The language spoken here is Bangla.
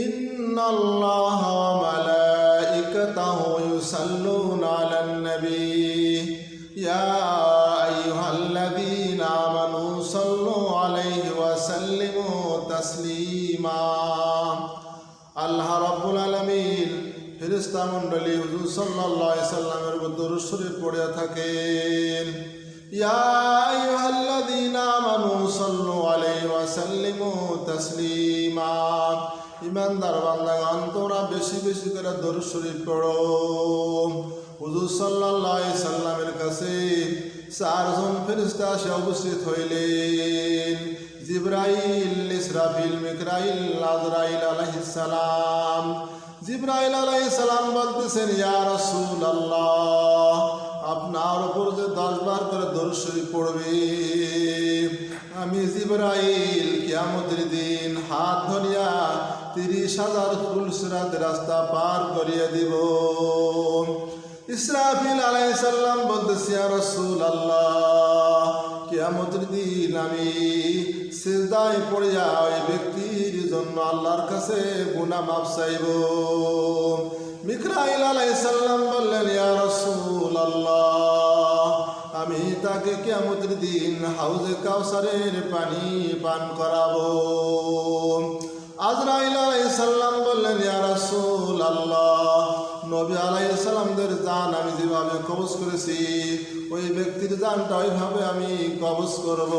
ইন্নাল্লাহা ওয়া মালাইকাতাহু ইউসাল্লুনা আলান নবী ইয়া আইয়ুহাল্লাযীনা আমানু সাল্লু আলাইহি ওয়া সাল্লিমু তাসলিমা। আল্লাহ রাব্বুল আলামিন ফেরেশতা মণ্ডলী হুজুর সাল্লাল্লাহু আলাইহি সাল্লামের উপর দরুদ শরীফ পড়ে থাকেন। ইয়া আইয়ুহাল্লাযীনা আমানু সাল্লু আলাইহি ওয়া সাল্লিমু তাসলিমা। ইমানদার বান্দাগণ, তোমরা বেশি বেশি করে দরুদ শরীফ পড়ো। হুজুর সাল্লাল্লাহু আলাইহি সাল্লামের কাছে চারজন ফেরেশতা এসে উপস্থিত হইলেন। জিবরাইল, ইসরাফিল, মিকরাইল, আজরাইল আলাইহিস সালাম। জিবরাইল আলাইহিস সালাম বলতেছেন, ইয়া রাসূলুল্লাহ, আপনার উপর যে 10 বার করে দরুদ শরীফ পড়বে, আমি জিবরাইল কিয়ামতের দিন হাত ধরিয়া 30,000 ফুলসিরাতের রাস্তা পার করিয়ে দিব। ইসরাফিল আলাইহিস সালাম বলতেছে, ইয়া রাসূলুল্লাহ, কিয়ামতের দিন আমি সিজদায় পড়িয়া ওই ব্যক্তির জন্য আল্লাহর কাছে গুনাহ মাফ চাইব। মিকরাইল আলাইহিস সালাম বললেন, ইয়া রাসূলুল্লাহ, আমি তাকে কিয়ামতের দিন হাউজে কাউসারের পানি পান করাবো। আজরাইল আলাইহিস সালাম বললেন, ইয়া রাসূলুল্লাহ, নবী আলাইহিস সালামদের জান আমি যেভাবে কবজ করেছি, ওই ব্যক্তির জানটা ওইভাবে আমি কবজ করব।